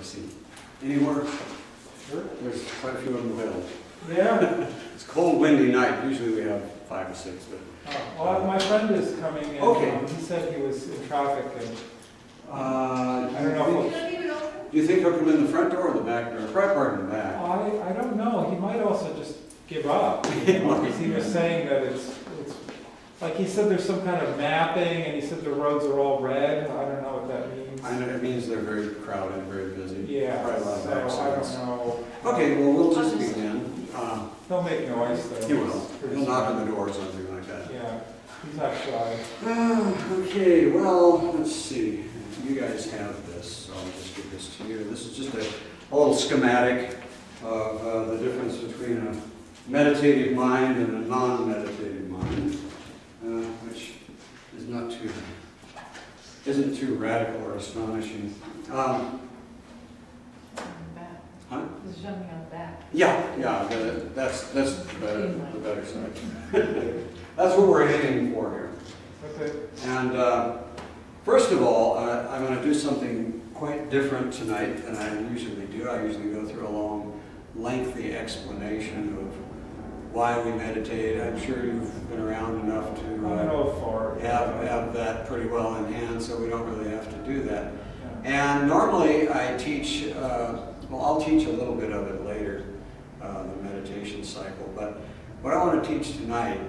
see. Any more? Sure. There's quite a few of them available. Yeah. It's a cold, windy night. Usually we have 5 or 6, but. Well, my friend is coming in. Okay. He said he was in traffic and I don't know. Do you think he'll come in the front door or the back door? Probably park in the back. I don't know. He might also just give up. You know, because he was saying that it's like he said there's some kind of mapping, and he said the roads are all red. I don't know what that means. I know it means they're very crowded, very busy. Yeah. Probably a lot of So accidents. I don't know. Okay, well, we'll just begin. He'll make noise though. He will. Pretty He'll knock soon. on the door or something like that. Yeah. He's not shy. Okay, well, let's see. You guys have this, so I'll just give this to you. This is just a little schematic of the difference between a meditative mind and a non-meditative mind, which is not too, isn't too radical or astonishing. Huh? It's jumping on the back. Yeah, that's the better side. That's what we're aiming for here. Okay. And first of all, I'm going to do something quite different tonight than I usually do. I usually go through a long, lengthy explanation of why we meditate. I'm sure you've been around enough to have that pretty well in hand, so we don't really have to do that. Yeah. And normally I teach, well, I'll teach a little bit of it later, the meditation cycle, but what I want to teach tonight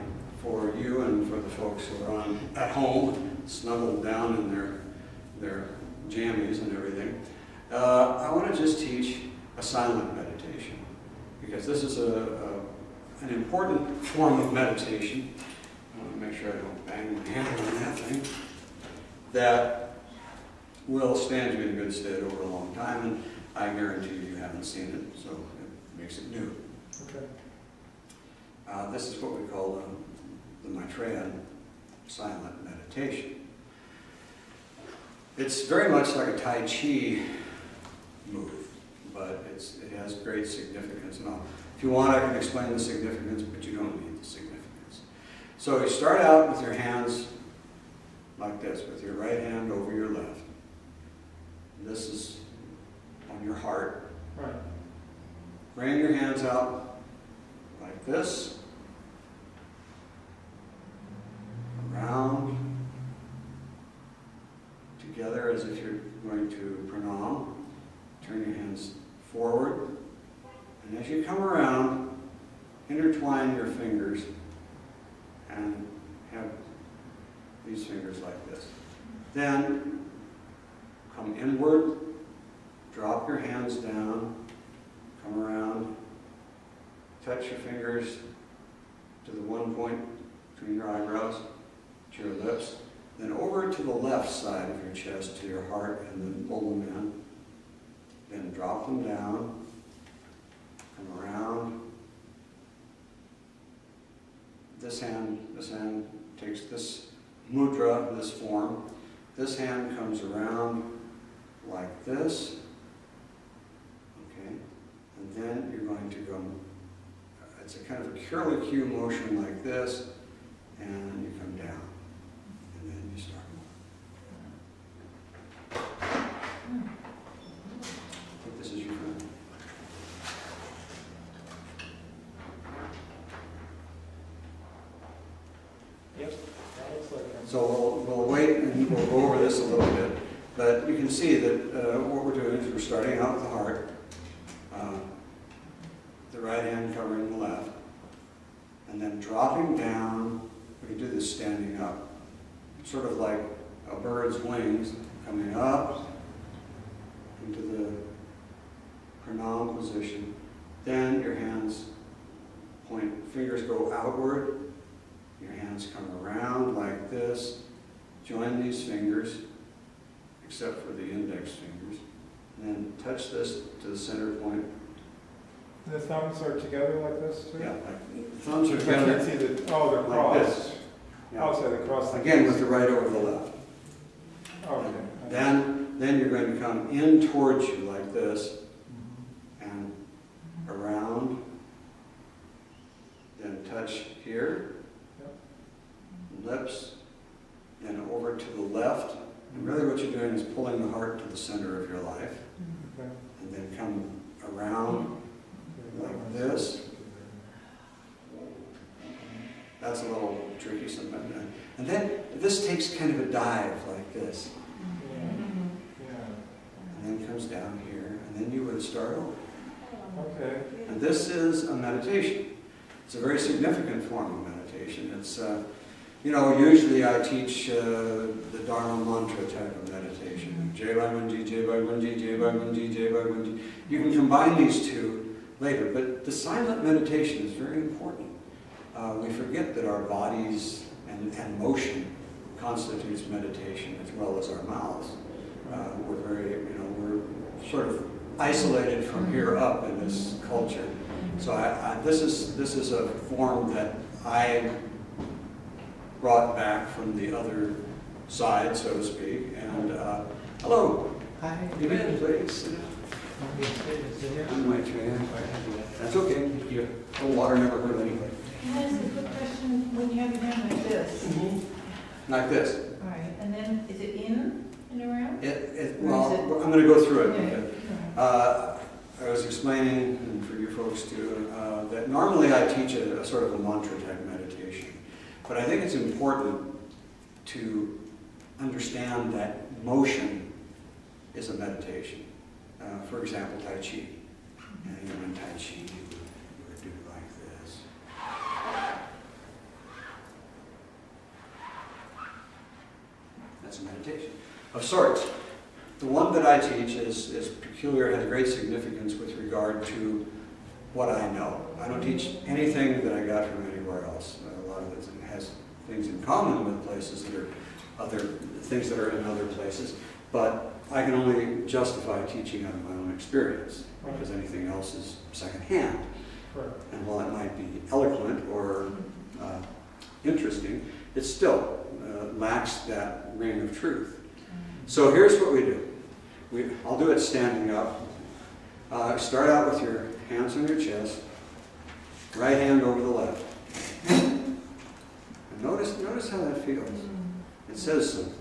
for you and for the folks who are at home, snuggled down in their jammies and everything, I want to just teach a silent meditation, because this is an important form of meditation. I want to make sure I don't bang my hand on that thing, that will stand you in good stead over a long time, and I guarantee you haven't seen it, so it makes it new. Okay. This is what we call the Maitreya silent meditation. It's very much like a Tai Chi move, but it has great significance. Now, if you want, I can explain the significance, but you don't need the significance. So you start out with your hands like this, with your right hand over your left. This is on your heart. Right. Bring your hands out like this, around, together as if you're going to pranam. Turn your hands forward, and as you come around, intertwine your fingers and have these fingers like this. Then come inward, drop your hands down, come around, touch your fingers to the one point between your eyebrows, to your lips, then over to the left side of your chest to your heart, and then pull them in. Then drop them down, come around. This hand takes this mudra, this form. This hand comes around like this. Okay, and then you're going to go, it's a kind of a curlicue motion like this, and you come down, and then you start. I think this is your friend. Yep. That looks like it. So we'll wait and we'll go over this a little bit, but you can see that what we're doing is we're starting out with the heart, the right hand covering the left, and then dropping down. We can do this standing up, sort of like a bird's wings, coming up into the pranam position. Then your hands point, fingers go outward, your hands come around like this, join these fingers, except for the index fingers, and then touch this to the center point. The thumbs are together like this too? Yeah, like the thumbs are I together. can't see the, oh, they're Like crossed. this. Yeah. Oh, so they're crossed. like Again, this. with the right over the left. Okay. Then you're going to come in towards you like this, and around, then touch here, Yep. lips, then over to the left. And really what you're doing is pulling the heart to the center of your life, Okay. and then come around like this. That's a little tricky sometimes. And then this takes kind of a dive like this, and then comes down here, and then you would start over. Okay. And this is a meditation. It's a very significant form of meditation. It's, usually I teach the Dharma mantra type of meditation. Jai Bhagwanji, Jai Bhagwanji, Jai Bhagwanji, Jai Bhagwanji. You can combine these two later, but the silent meditation is very important. We forget that our bodies and motion constitutes meditation as well as our mouths. We're sort of isolated from here up in this culture. So this is a form that I brought back from the other side, so to speak. And hello. Hi. Come in, please. Sit down. I'm Maitreya. That's okay. The water never hurt anybody. Can I ask a quick question? When you have your hand like this, Like this. all right, and then is it in and around? Well, I'm going to go through it. Yeah. I was explaining, and for you folks too, that normally I teach a sort of a mantra type meditation. But I think it's important to understand that motion is a meditation. For example, Tai Chi. And in Tai Chi, you would do like this. That's a meditation of sorts. The one that I teach is peculiar, has great significance with regard to what I know. I don't teach anything that I got from anywhere else. A lot of it has things in common with places that are other things that are in other places, but I can only justify teaching out of my own experience, because anything else is secondhand. Right. And while it might be eloquent or interesting, it still lacks that ring of truth. So here's what we do. I'll do it standing up. Start out with your hands on your chest, right hand over the left. And notice how that feels. It says something.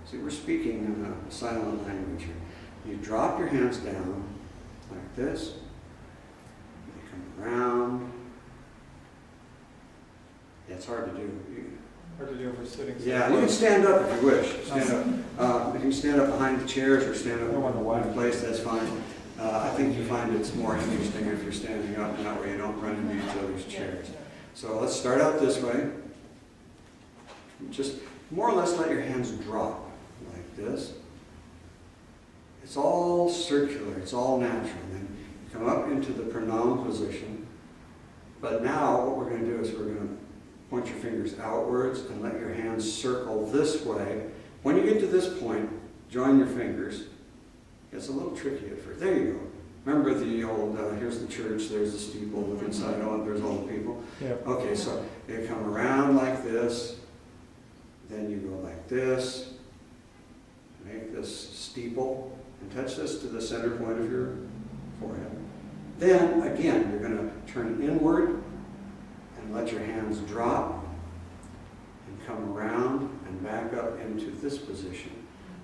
See, we're speaking in a silent language here. You drop your hands down like this. You come around. Yeah, it's hard to do. Hard to do over sitting. Yeah, you can stand up if you wish. Stand up. If you can stand up behind the chairs or stand up in one place, that's fine. I think you find it's more interesting if you're standing up, and that way you don't run into each other's chairs. So let's start out this way. Just more or less let your hands drop like this. It's all circular, it's all natural. Then you come up into the pranam position. But now what we're going to do is we're going to point your fingers outwards and let your hands circle this way. When you get to this point, join your fingers. It's a little tricky at first. There you go. Remember the old, here's the church, there's the steeple, look inside, oh, there's all the people. Yeah. Okay, so you come around like this, then you go like this, make this steeple, and touch this to the center point of your forehead. Then, again, you're going to turn inward and let your hands drop and come around and back up into this position.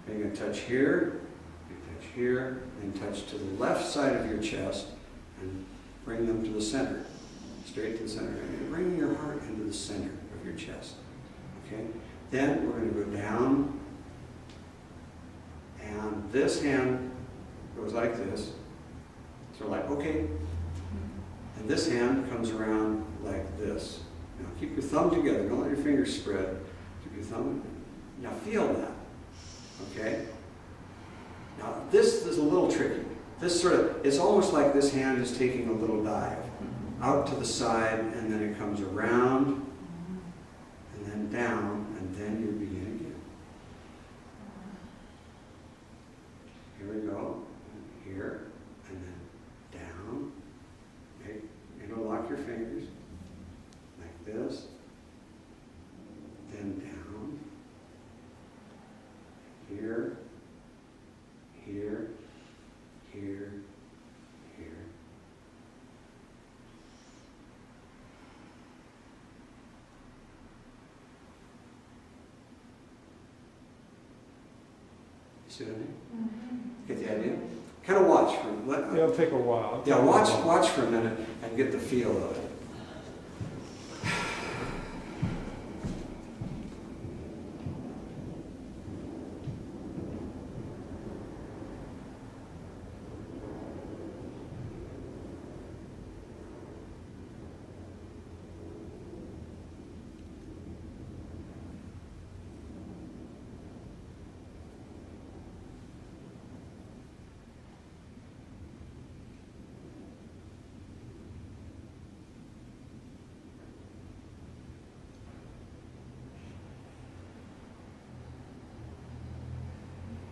And you're going to touch here, here, and touch to the left side of your chest and bring them to the center, straight to the center. And you're bringing your heart into the center of your chest. Okay? Then we're going to go down, and this hand goes like this. So we're like, okay. And this hand comes around like this. Now keep your thumb together. Don't let your fingers spread. Keep your thumb. Now feel that. Okay? Now this is a little tricky. This sort of, it's almost like this hand is taking a little dive out to the side, and then it comes around, and then down, and then you begin again. Here we go. Here, and then down. Interlock your fingers like this. Then down. Here. Here, here, here. see what I mean? Get the idea? Kind of watch for. It'll take a while. Yeah, watch for a minute and get the feel of it.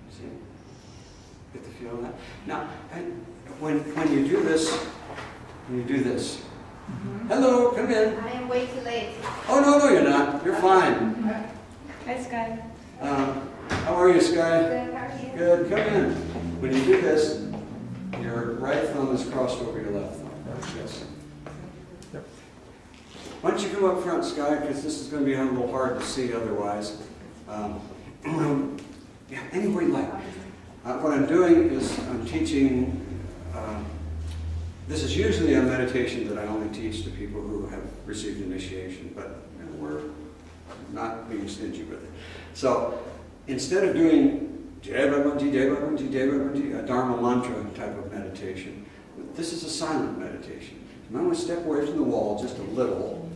See? Get the feel of that. Now, when you do this, hello, come in. I am way too late. Oh, no, you're not. You're fine. Hi, Sky. How are you, Sky? Good, how are you? Good, come in. When you do this, your right thumb is crossed over your left thumb. Yes. Yep. Why don't you come up front, Sky, because this is going to be a little hard to see otherwise. Yeah, anywhere you like. What I'm doing is I'm teaching, this is usually a meditation that I only teach to people who have received initiation, but we're not being stingy with it. So instead of doing Jai Bhagavanji, Jai Bhagavanji, Jai Bhagavanji, a Dharma mantra type of meditation, this is a silent meditation. I'm going to step away from the wall just a little.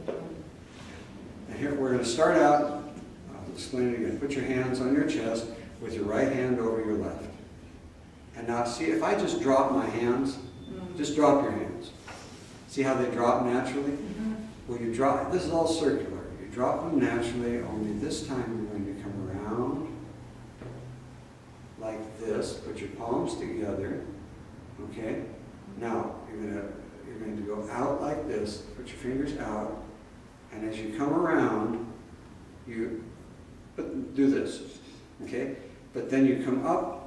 And here we're going to start out, I'll explain it again. Put your hands on your chest with your right hand over your left. And now see, if I just drop my hands, just drop your hands. See how they drop naturally? Well, you drop, this is all circular. You drop them naturally, only this time you're going to come around like this. Put your palms together, okay? Now, you're going to go out like this, put your fingers out, and as you come around, you do this, okay? But then you come up,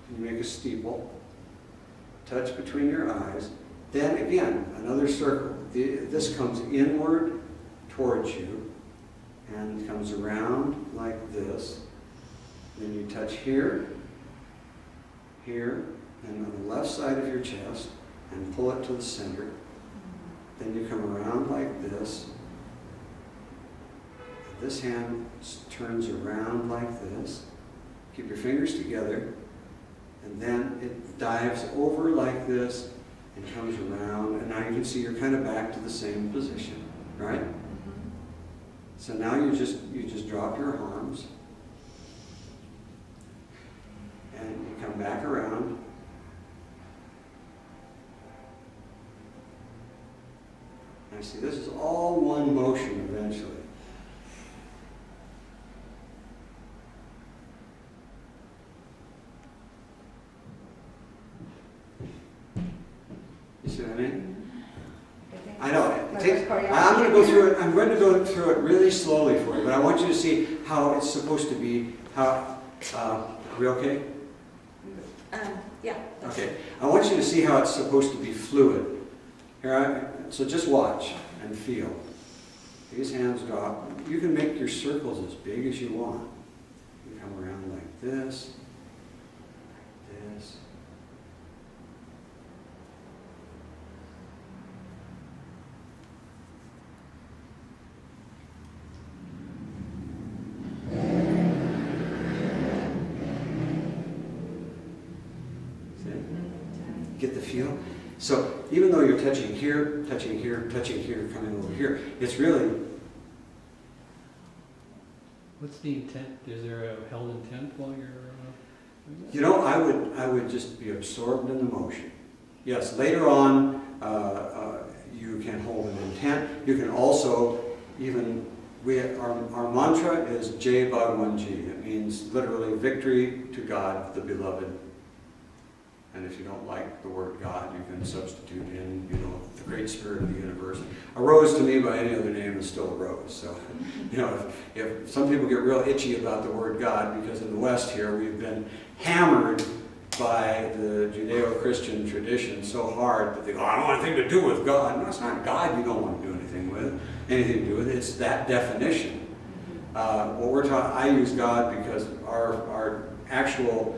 and you make a steeple, touch between your eyes, then again, another circle. This comes inward towards you, and comes around like this. Then you touch here, here, and on the left side of your chest, and pull it to the center. Then you come around like this. And this hand turns around like this. Keep your fingers together. And then it dives over like this and comes around. And now you can see you're kind of back to the same position, right? So now you just drop your arms. And you come back around. Now see, this is all one motion eventually. You see what I mean? I know. I'm going to go through it. I'm going to go through it really slowly for you, but I want you to see how it's supposed to be. How? Are we okay? Yeah. Okay. I want you to see how it's supposed to be fluid. So just watch and feel. These hands drop. You can make your circles as big as you want. You come around like this, this. See? Get the feel? So even though you're touching here, touching here, touching here, coming over here, it's really... What's the intent? Is there a held intent while you're doing that? You know, I would just be absorbed in the motion. Yes, later on, you can hold an intent. You can also even... Our mantra is Jai Bhagavanji. It means literally victory to God, the beloved. And if you don't like the word God, you can substitute in, the great spirit of the universe. A rose to me by any other name is still a rose. So, if some people get real itchy about the word God, because in the West here we've been hammered by the Judeo-Christian tradition so hard that they go, I don't want anything to do with God. No, it's not God you don't want to do anything to do with. It's that definition. What we're taught, I use God because our actual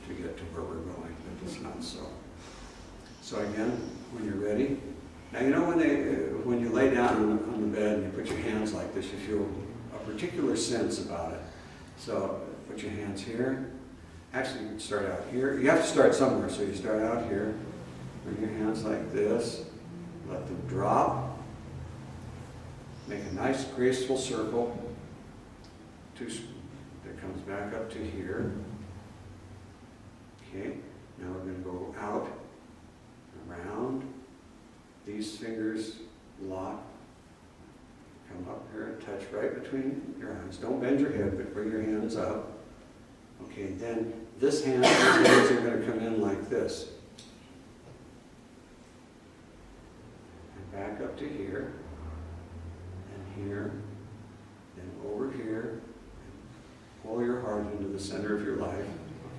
to get to where we're going, but it's not so. So again, when you're ready, now you know when you lay down on the bed and you put your hands like this, you feel a particular sense about it. So put your hands here. Actually, you can start out here. You have to start somewhere, so you start out here. Bring your hands like this. Let them drop. Make a nice graceful circle. That comes back up to here. Okay, now we're going to go out, around. These fingers lock. Come up here and touch right between your hands. Don't bend your head, but bring your hands up. Okay, then these hands are going to come in like this. And back up to here. And here. Then over here. Pull your heart into the center of your life.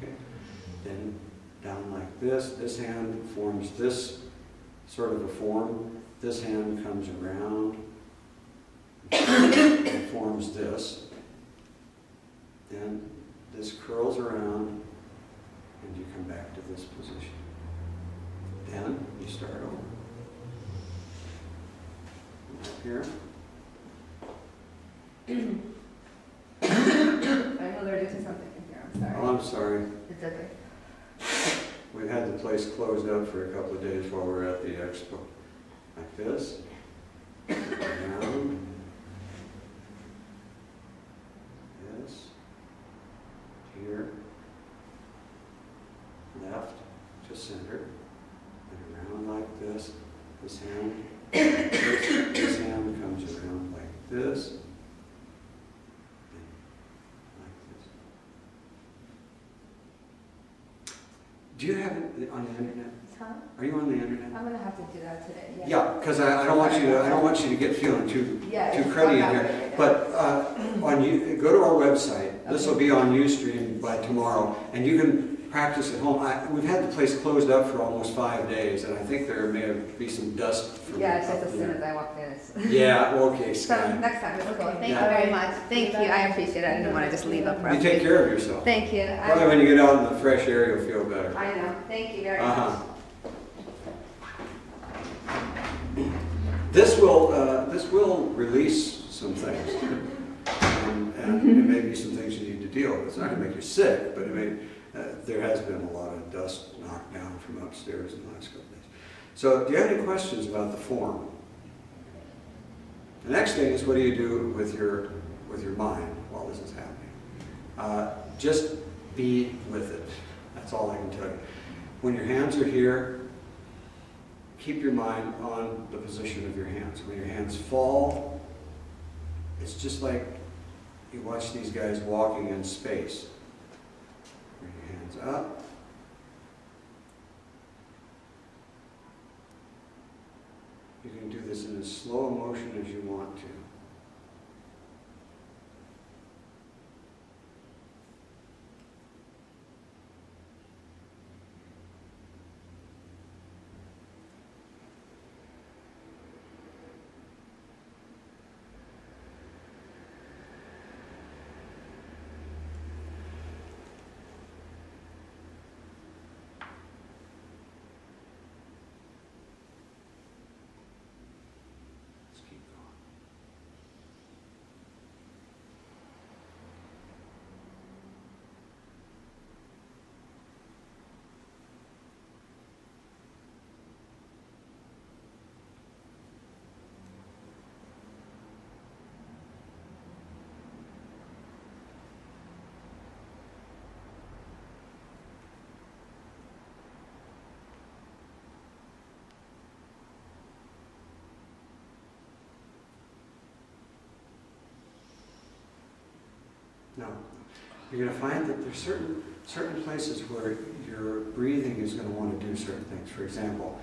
Okay. Then down like this. This hand forms this sort of a form. This hand comes around and forms this. Then this curls around and you come back to this position. Then you start over. Up here. I know they're doing something in here, I'm sorry. Oh, I'm sorry. It's okay. We've had the place closed up for a couple of days while we're at the expo. Like this. Down. This. Here. Left to center. And around like this. This hand. This hand comes around like this. Do you have it on the internet? Huh? Are you on the internet? I'm gonna have to do that today. Yeah, because I don't want you to get feeling too cruddy in here. But go to our website. This will be on Ustream by tomorrow, and you can practice at home. We've had the place closed up for almost 5 days, and I think there may be some dust. Yeah, it's just as soon as I walked in. Yeah. Okay, So Sky. next time, it's cool. Thank Yeah. you very much. Thank you. I appreciate it. I didn't want to just leave up You abruptly. take care of yourself. Thank you. Probably when you get out in the fresh air, you'll feel better. I know. Thank you very much. This will release some things, and it may be some things you need to deal with. It's not going to make you sick, but there has been a lot of dust knocked down from upstairs in the last couple of days. So, do you have any questions about the form? The next thing is, what do you do with your mind while this is happening? Just be with it. That's all I can tell you. When your hands are here, keep your mind on the position of your hands. When your hands fall, it's just like you watch these guys walking in space. Bring your hands up. You can do this in as slow a motion as you want to. No. You're going to find that there's certain places where your breathing is going to want to do certain things. For example,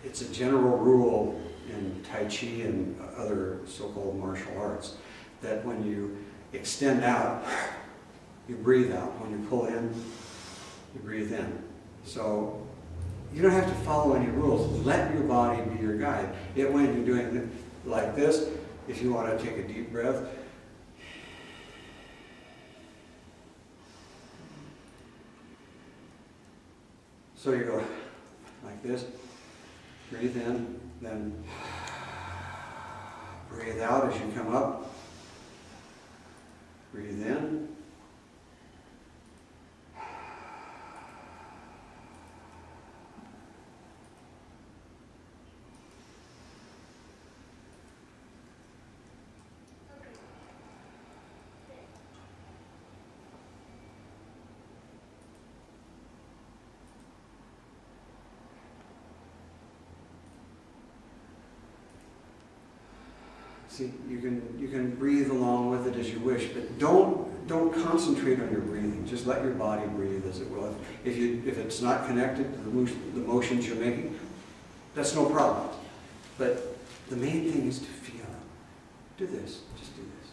it's a general rule in Tai Chi and other so-called martial arts that when you extend out, you breathe out. When you pull in, you breathe in. So you don't have to follow any rules. Let your body be your guide. Yet when you're doing it like this, if you want to take a deep breath, So you go like this, breathe in, then breathe out as you come up. Breathe in. See, you can breathe along with it as you wish, but don't concentrate on your breathing. Just let your body breathe as it will. If it's not connected to the motions you're making, that's no problem. But the main thing is to feel it. Do this. Just do this.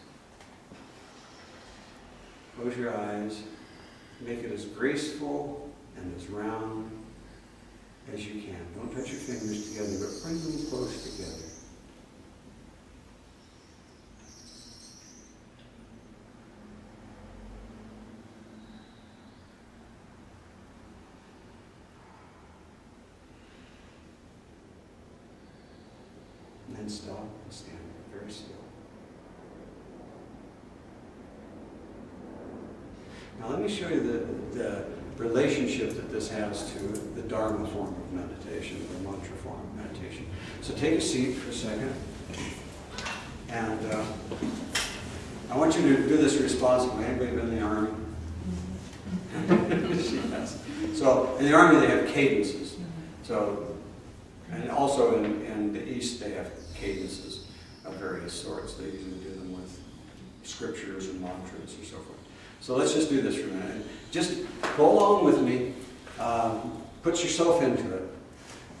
Close your eyes. Make it as graceful and as round as you can. Don't touch your fingers together, but bring them close together. And then stop and stand very still. Now let me show you the relationship that this has to the Dharma form of meditation, the mantra form of meditation. So take a seat for a second. And I want you to do this responsibly. Anybody been in the Army? Yes. So in the Army they have cadences. So, and also in the East they have cadences of various sorts. They usually do them with scriptures and mantras or so forth. So let's just do this for a minute. Just go along with me. Put yourself into it.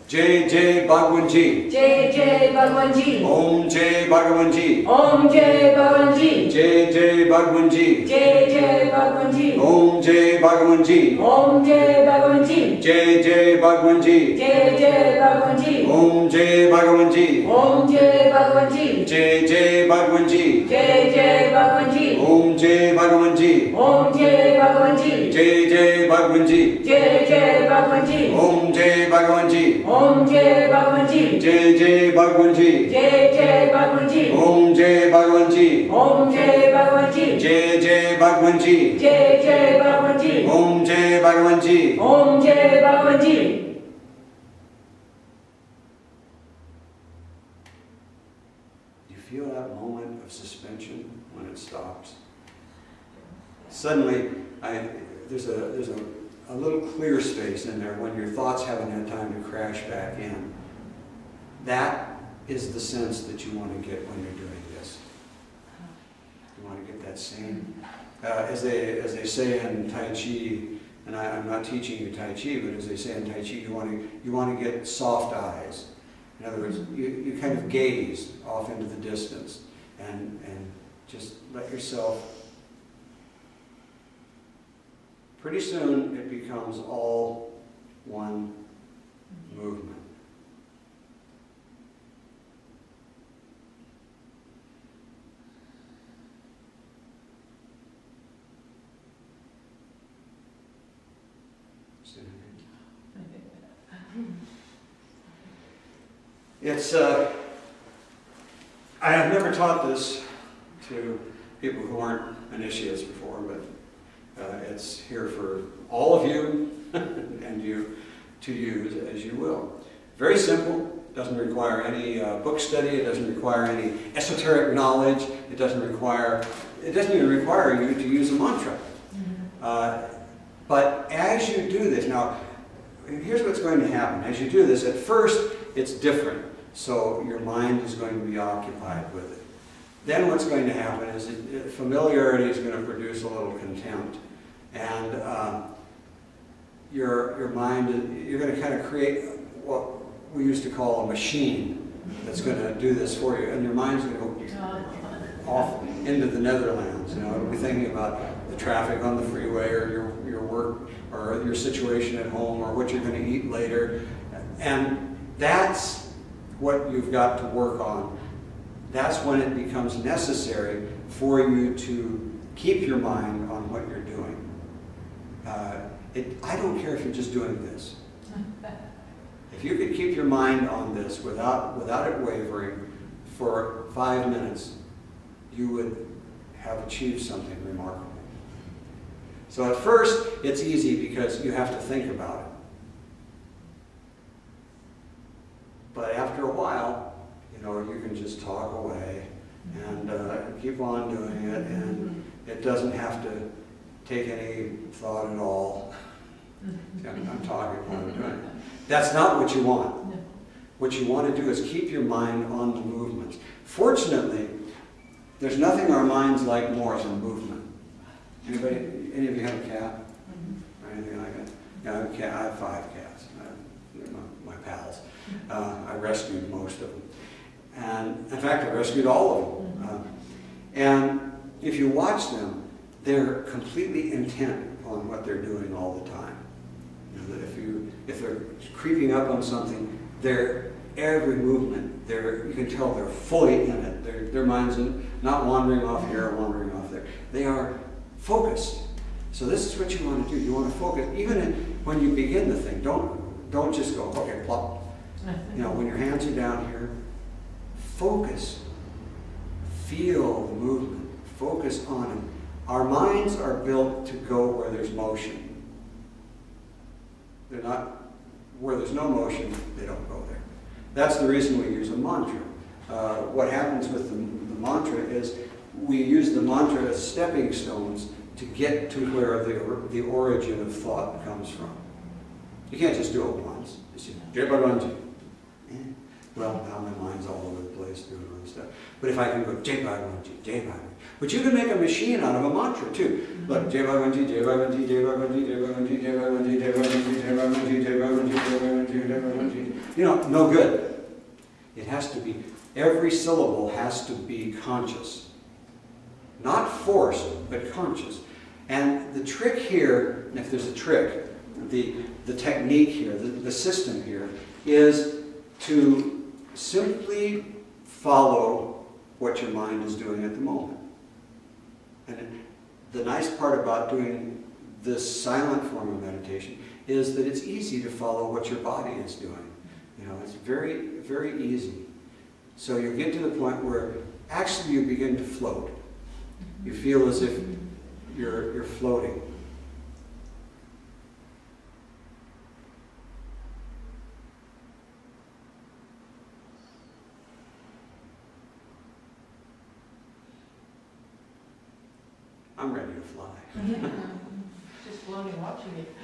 Jai Jai Bhagwan Ji. Jai Jai Bhagwan Ji. Om Jai Bhagwan Ji. Om Jai Bhagwan Ji. Jai Jai Bhagwan Ji. Jai Jai Bhagwan Ji. Om Jai Bhagwan Ji. Om Jai Bhagwan Ji. Jai Jai Bhagwan Ji. Jai Jai Bhagwan Ji. Om Jai Bhagwan Ji. Om Jai Bhagwan Ji. Jai Jai Bhagwan Ji. Jai Jai Bhagwan Ji. Om Jai Bhagwan Ji. Om Jai Bhagwan Ji. Jai Jai Bhagwan Ji. Jai Jai Bhagwan Ji. Om Jai Bhagwan Ji. Om Jai Bhagwan Ji. Jai Jai Bhagwan Ji. Jai Jai Bhagwan Ji. Om Jai Bhagwan Ji. Om Jai Bhagwan Ji. Jai Jai Bhagwan Ji. Jai Jai Bhagwan Ji. Om Jai Bhagwan Ji. Om Jai Bhagwan Ji. You feel that moment of suspension when it stops. Suddenly, there's a little clear space in there when your thoughts haven't had time to crash back in. That is the sense that you want to get when you're doing this. You want to get that same, as they say in Tai Chi, and I'm not teaching you Tai Chi, but as they say in Tai Chi, you want to get soft eyes. In other words, you kind of gaze off into the distance and just let yourself. Pretty soon it becomes all one movement. It's, I have never taught this to people who aren't initiates before, but it's here for all of you and you to use as you will. Very simple, doesn't require any book study, it doesn't require any esoteric knowledge, it doesn't even require you to use a mantra. But as you do this, now here's what's going to happen. As you do this, at first it's different, so your mind is going to be occupied with it. Then what's going to happen is familiarity is going to produce a little contempt. And your mind, you're going to kind of create what we used to call a machine that's going to do this for you. And your mind's going to go off into the Netherlands. You know, it'll be thinking about the traffic on the freeway or your work or your situation at home or what you're going to eat later. And that's what you've got to work on. That's when it becomes necessary for you to keep your mind on what you're doing. I don't care if you're just doing this. If you could keep your mind on this without it wavering for 5 minutes, you would have achieved something remarkable. So at first, it's easy because you have to think about it. But after a while, you know, you can just talk away and keep on doing it, and it doesn't have to take any thought at all. I'm talking while I'm doing it. That's not what you want. What you want to do is keep your mind on the movements. Fortunately, there's nothing our minds like more than movement. Anybody? Any of you have a cat? Or anything like that? Yeah, I have a cat. I have 5 cats. They're my pals. I rescued most of them. And in fact, I rescued all of them. And if you watch them, they're completely intent on what they're doing all the time. You know, that if they're creeping up on something, every movement, you can tell they're fully in it. Their mind's not wandering off here or wandering off there. They are focused. So this is what you want to do. You want to focus. Even when you begin the thing, don't just go, okay, plop. You know, when your hands are down here, focus. Feel the movement. Focus on it. Our minds are built to go where there's motion. They're not, where there's no motion, they don't go there. That's the reason we use a mantra. What happens with the mantra is we use the mantra as stepping stones to get to where the origin of thought comes from. You can't just do it once. You say, Jai Bhagavanji. Well, now my mind's all over the place doing other stuff. But if I can go, Jai Bhagavanji, Jai Bhagavanji. But you can make a machine out of a mantra too. Look, Jai Bhagavanji, Jai Bhagavanji, Jai Bhagavanji, Jai Bhagavanji, Jai Bhagavanji, Jai Bhagavanji, Jai Bhagavanji, Jai Bhagavanji, Jai Bhagavanji, Jai Bhagavanji. You know, no good. It has to be, every syllable has to be conscious. Not forced, but conscious. And the trick here, if there's a trick, the technique here, the system here, is to simply follow what your mind is doing at the moment. And the nice part about doing this silent form of meditation is that it's easy to follow what your body is doing. You know, it's very, very easy. So you get to the point where actually you begin to float. You feel as if you're floating. I'm ready to fly. Just floating, watching it.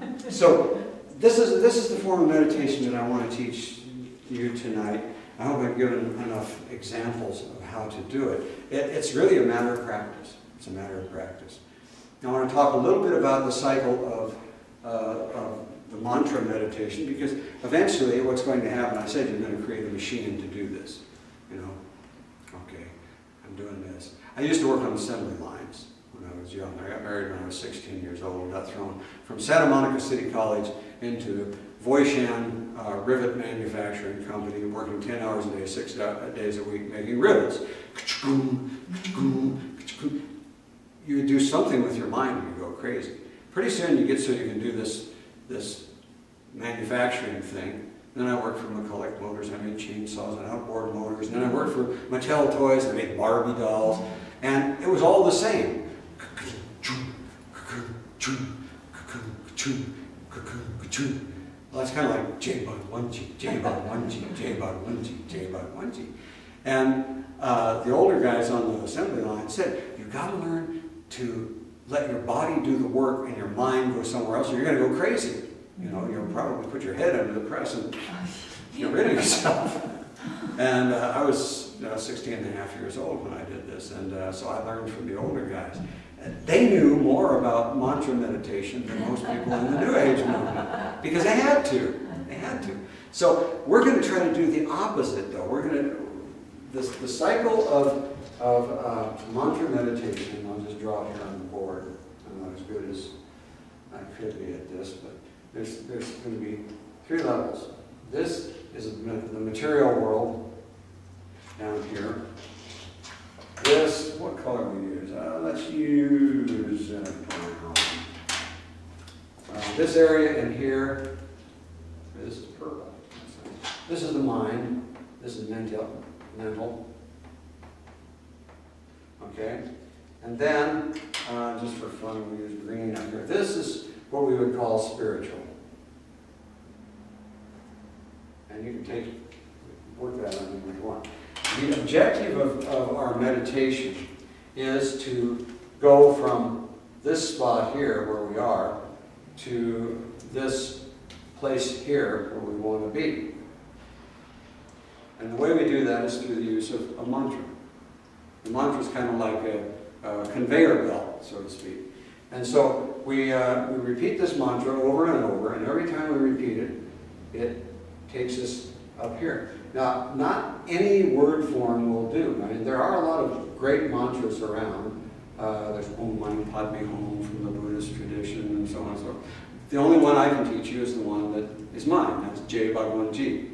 I know. So this is the form of meditation that I want to teach you tonight. I hope I've given enough examples of how to do it. It's really a matter of practice. It's a matter of practice. Now I want to talk a little bit about the cycle of the mantra meditation, because eventually what's going to happen, I said you're going to create a machine to do this. You know, okay, I'm doing this. I used to work on assembly lines when I was young. I got married when I was 16 years old. Got thrown from Santa Monica City College into Voishan Rivet Manufacturing Company, working 10 hours a day, 6 days a week, making rivets. You do something with your mind and you go crazy. Pretty soon you get so you can do this manufacturing thing. Then I worked for McCulloch Motors. I made chainsaws and outboard motors. And then I worked for Mattel Toys. I made Barbie dolls. And it was all the same. Well, that's kind of like Jai Bhagavanji, Jai Bhagavanji, Jai Bhagavanji, Jai Bhagavanji. And the older guys on the assembly line said, you've got to learn to let your body do the work and your mind go somewhere else, or you're going to go crazy. You know, you'll probably put your head under the press and get rid of yourself. And I was 16 and a half years old when I did this, and so I learned from the older guys. They knew more about mantra meditation than most people in the New Age movement, because they had to. They had to. So we're going to try to do the opposite, though. We're going to, the cycle of mantra meditation, I'll just draw it here on the board. I'm not as good as I could be at this, but there's going to be 3 levels. This is the material world down here. This, what color we use? Let's use brown. This area in here This is purple. This is the mind. This is mental. Okay? And then, just for fun, we use green up here. This is what we would call spiritual. And you can work that on if you want. The objective of our meditation is to go from this spot here, where we are, to this place here, where we want to be. And the way we do that is through the use of a mantra. The mantra is kind of like a conveyor belt, so to speak. And so we repeat this mantra over and over, and every time we repeat it, it takes us up here. Now, not any word form will do. I mean, there are a lot of great mantras around. There's Om Mani Padme Hum from the Buddhist tradition and so on and so forth. The only one I can teach you is the one that is mine. That's Jai Bhagwan Ji.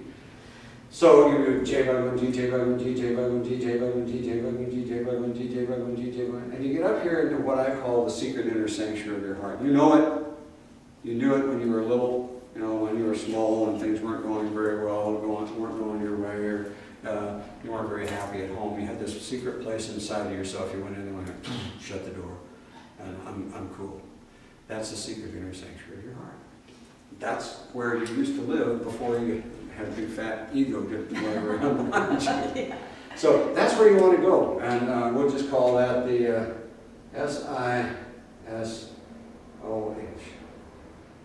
So you do Jai Bhagwan Ji, Jai Bhagwan Ji, Jai Bhagwan Ji, Jai Bhagwan Ji, Jai Bhagwan Ji, Jai Bhagwan Ji, Jai Bhagwan Ji, Jai Bhagwan Ji, and you get up here into what I call the secret inner sanctuary of your heart. You know it. You knew it when you were little, you know, when you were small and things weren't going very well, weren't going your way, or you weren't very happy at home. You had this secret place inside of yourself. You went in and went, shut the door, and I'm cool. That's the secret inner sanctuary of your heart. That's where you used to live before you had a big fat ego get around behind you. So that's where you want to go, and we'll just call that the S-I-S-O-H.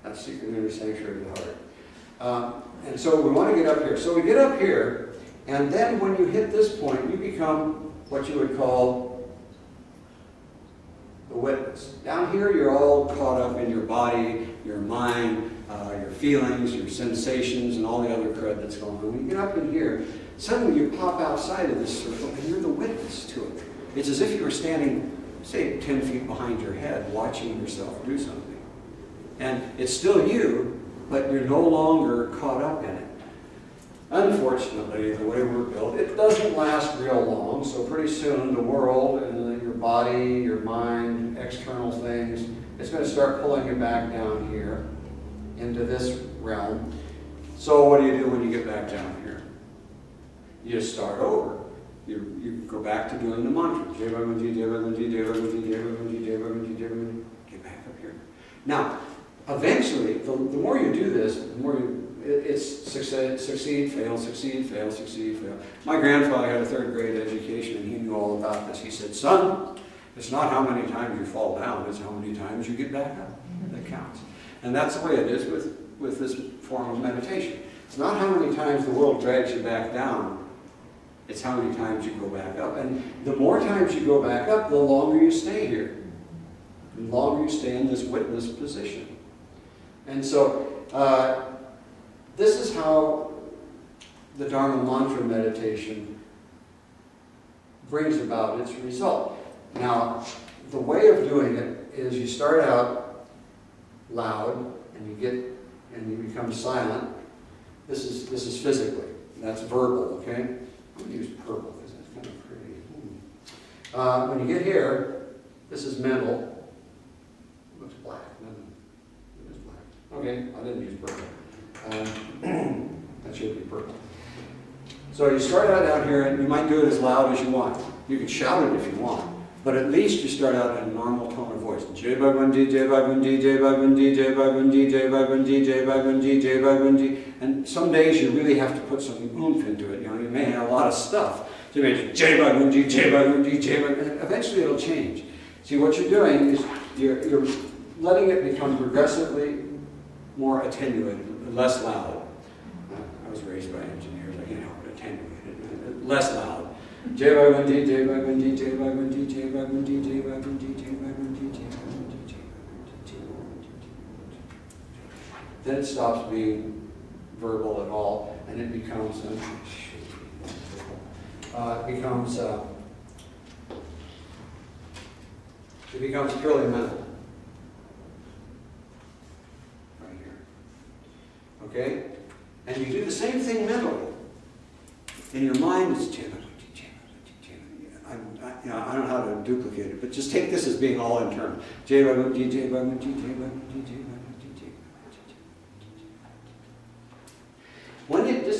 That's secret inner sanctuary of the heart. And so we want to get up here. So we get up here, and then when you hit this point, you become what you would call the witness. Down here, you're all caught up in your body, your mind, your feelings, your sensations, and all the other crud that's going on. When you get up in here, suddenly you pop outside of this circle, and you're the witness to it. It's as if you were standing, say, 10 feet behind your head, watching yourself do something. And it's still you, but you're no longer caught up in it. Unfortunately, the way we're built, it doesn't last real long, so pretty soon the world and your body, your mind, external things, it's going to start pulling you back down here into this realm. So what do you do when you get back down here? You just start over. You go back to doing the mantra. Jai Bhagwan Ji, Jai Bhagwan Ji, Jai Bhagwan Ji, Jai Bhagwan Ji, Jai Bhagwan Ji, Jai Bhagwan Ji. Get back up here. Now, eventually, the more you do this, the more it's succeed, fail, succeed, fail, succeed, fail. My grandfather had a third grade education, and he knew all about this. He said, son, it's not how many times you fall down, it's how many times you get back up that counts. And that's the way it is with this form of meditation. It's not how many times the world drags you back down, it's how many times you go back up. And the more times you go back up, the longer you stay here. The longer you stay in this witness position. And so, this is how the Dharma mantra meditation brings about its result. Now, the way of doing it is you start out loud and you become silent. This is physically. That's verbal, okay? I'm going to use purple because it's kind of pretty. When you get here, this is mental. It looks black. It is black. Okay, I didn't use purple. That should be purple. So you start out down here, and you might do it as loud as you want. You can shout it if you want, but at least you start out in a normal tone of voice. Jai Bhagwan Ji, Jai Bhagwan Ji, Jai Bhagwan Ji, Jai Bhagwan Ji, Jai Bhagwan Ji, Jai Bhagwan Ji, Jai Bhagwan Ji. And some days you really have to put some oomph into it. You know, you may have a lot of stuff. So you may Jai Bhagwan Ji, Jai Bhagwan Ji, Jai Bhagwan Ji. Eventually it'll change. See, what you're doing is you're letting it become progressively more attenuated, less loud. I was raised by engineers, I can't help it, attenuated, less loud. Jai Bhagwan Ji, Jai Bhagwan Ji, Jai Bhagwan Ji, Jai Bhagwan Ji, Jai Bhagwan Ji, Jai Bhagwan Ji, Jai Bhagwan Ji, Jai Bhagwan Ji, Jai Bhagwan Ji. Then it stops being verbal at all, and it becomes purely mental. Right here. Okay? And you do the same thing mentally. In your mind, it's I don't know how to duplicate it, but just take this as being all internal. Jai Bhagwan Ji, Jai Bhagwan Ji, Jai Bhagwan Ji, Jai Bhagwan Ji, Jai Bhagwan Ji, Jai Bhagwan Ji.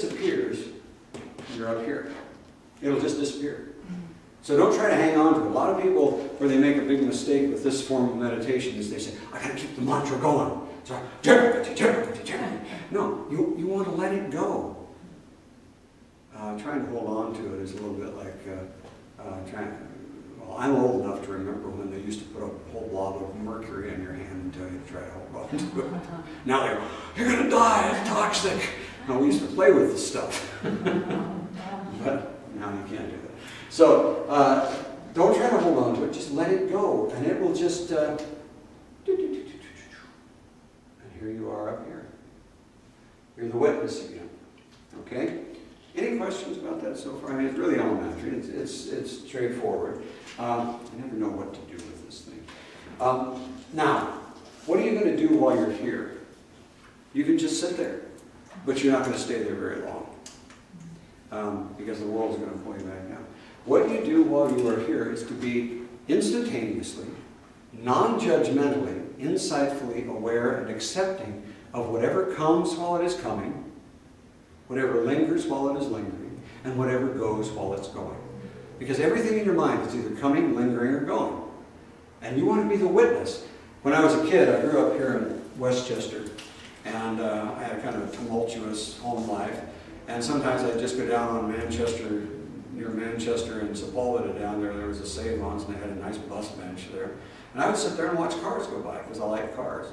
disappears, you're up here. It'll just disappear. So don't try to hang on to it. A lot of people, where they make a big mistake with this form of meditation, is they say, I got to keep the mantra going. So, no, you want to let it go. Trying to hold on to it is a little bit like well, I'm old enough to remember when they used to put a whole blob of mercury in your hand and tell you to try to hold on to it. Now they're, you're going to die, it's toxic. No, we used to play with this stuff. But now you can't do that. So don't try to hold on to it, just let it go, and it will just, and here you are up here. You're the witness again, okay? Any questions about that so far? I mean, it's really elementary, it's straightforward. I never know what to do with this thing. Now, what are you going to do while you're here? You can just sit there, but you're not going to stay there very long, because the world's going to pull you back down. What you do while you are here is to be instantaneously, non-judgmentally, insightfully aware and accepting of whatever comes while it is coming, whatever lingers while it is lingering, and whatever goes while it's going. Because everything in your mind is either coming, lingering, or going. And you want to be the witness. When I was a kid, I grew up here in Westchester, and I had a kind of tumultuous home life. And sometimes I'd just go down on Manchester, near Manchester and Sepulveda down there was a Save-Ons, and they had a nice bus bench there. And I would sit there and watch cars go by, because I like cars.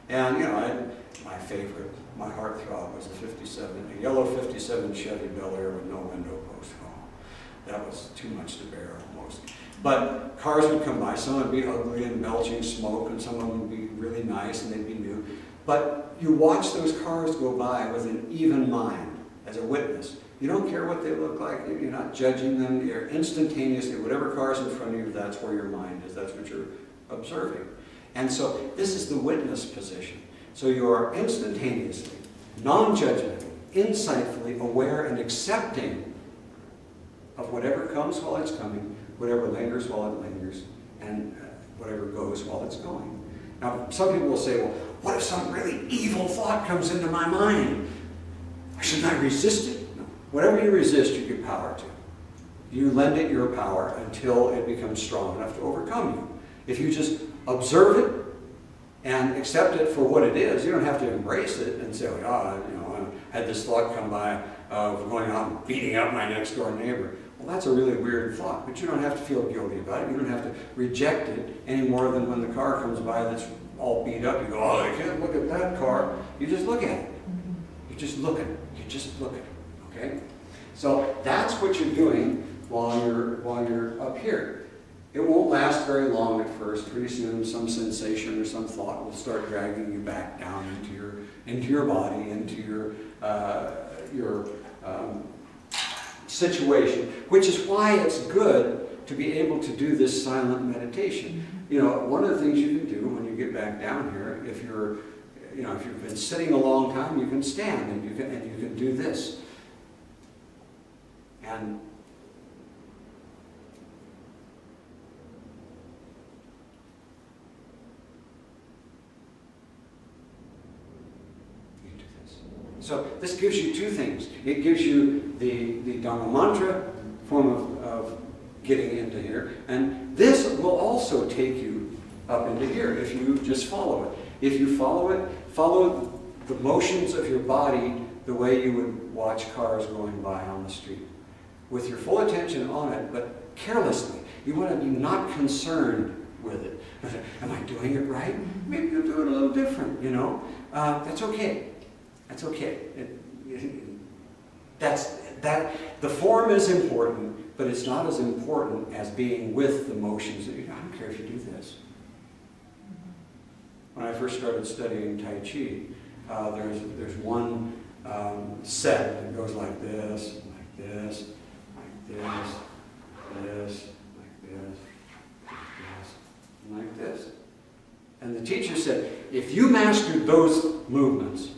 And, you know, my favorite, my heartthrob was a yellow 57 Chevy Bel Air with no window post. Oh, that was too much to bear almost. But cars would come by. Some would be ugly and belching smoke, and some of them would be really nice and they'd be new. But you watch those cars go by with an even mind, as a witness. You don't care what they look like. You're not judging them. You're instantaneously, whatever car's in front of you, that's where your mind is. That's what you're observing. And so this is the witness position. So you are instantaneously, non-judgmentally, insightfully aware and accepting of whatever comes while it's coming, whatever lingers while it lingers, and whatever goes while it's going. Now, some people will say, well, what if some really evil thought comes into my mind? Shouldn't I resist it? No. Whatever you resist, you give power to. You lend it your power until it becomes strong enough to overcome you. If you just observe it and accept it for what it is, you don't have to embrace it and say, oh, you know, I had this thought come by of going out and beating up my next door neighbor. Well, that's a really weird thought, but you don't have to feel guilty about it. You don't have to reject it any more than when the car comes by that's all beat up. You go, oh, I can't look at that car. You just look at it. You're just looking. You just look at it. Okay? So that's what you're doing while you're up here. It won't last very long at first. Pretty soon, some sensation or some thought will start dragging you back down into your body, into your situation. Which is why it's good to be able to do this silent meditation. You know, one of the things you can do when you get back down here, if you've been sitting a long time, you can stand and you can do this. And so this gives you two things. It gives you the Dharma mantra form of getting into here, and this will also take you up into here if you just follow it. If you follow it, follow the motions of your body the way you would watch cars going by on the street. With your full attention on it, but carelessly. You want to be not concerned with it. Am I doing it right? Maybe you'll do it a little different, you know. That's okay. That's okay. The form is important, but it's not as important as being with the motions. I don't care if you do this. When I first started studying Tai Chi, there's one set that goes like this, like this, like this, this, like this, like this, and like this. And the teacher said, if you mastered those movements,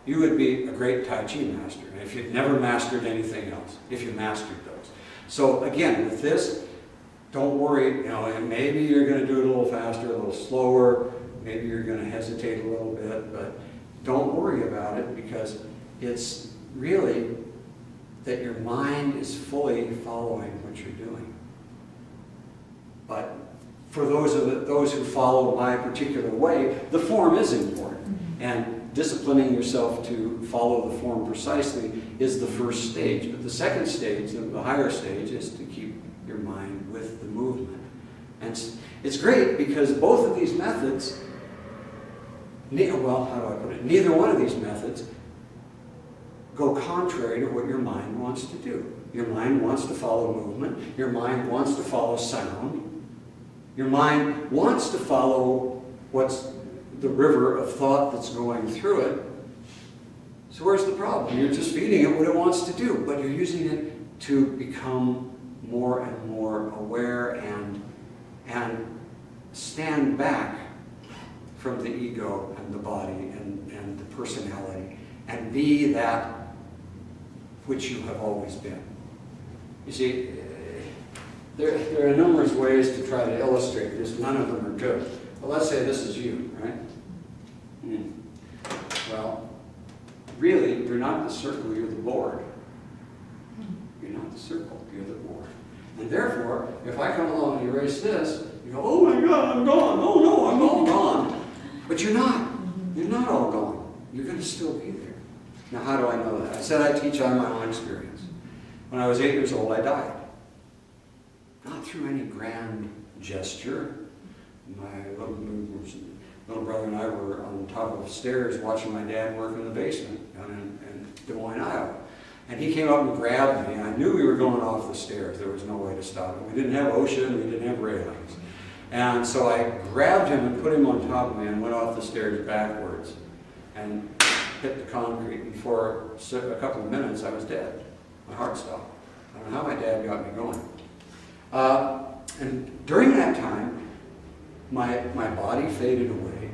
you would be a great Tai Chi master. And if you'd never mastered anything else, if you mastered those. So again, with this, don't worry, you know, maybe you're going to do it a little faster, a little slower, maybe you're going to hesitate a little bit, but don't worry about it because it's really that your mind is fully following what you're doing. But for those who follow my particular way, the form is important. And disciplining yourself to follow the form precisely is the first stage. But the second stage, the higher stage, is to keep your mind with the movement. And it's great because both of these methods, well, how do I put it? Neither one of these methods go contrary to what your mind wants to do. Your mind wants to follow movement. Your mind wants to follow sound. Your mind wants to follow what's the river of thought that's going through it. So where's the problem? You're just feeding it what it wants to do, but you're using it to become more and more aware and stand back from the ego and the body and the personality and be that which you have always been. You see, there are numerous ways to try to illustrate this. None of them are good. But let's say this is you, right? Well, really, you're not the circle, you're the board. You're not the circle, you're the board. And therefore, if I come along and erase this, you go, oh my God, I'm gone. Oh no, I'm all gone. But you're not. You're not all gone. You're going to still be there. Now, how do I know that? I said I teach on my own experience. When I was 8 years old, I died. Not through any grand gesture. My little brother and I were on top of the stairs watching my dad work in the basement down in Des Moines, Iowa. And he came up and grabbed me, and I knew we were going off the stairs. There was no way to stop it. We didn't have ocean, we didn't have railings. And so I grabbed him and put him on top of me and went off the stairs backwards and hit the concrete. And for a couple of minutes, I was dead. My heart stopped. I don't know how my dad got me going. And during that time, my body faded away.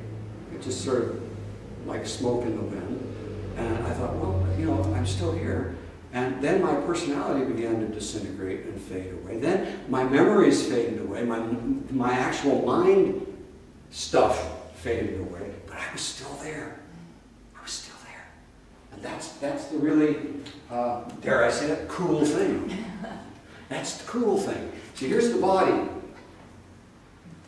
It just sort of like smoke in the wind. And I thought, well, you know, I'm still here. And then my personality began to disintegrate and fade away. Then my memories faded away. My actual mind stuff faded away. But I was still there. I was still there. And that's the really, dare I say it, cool thing. That's the cool thing. See, here's the body.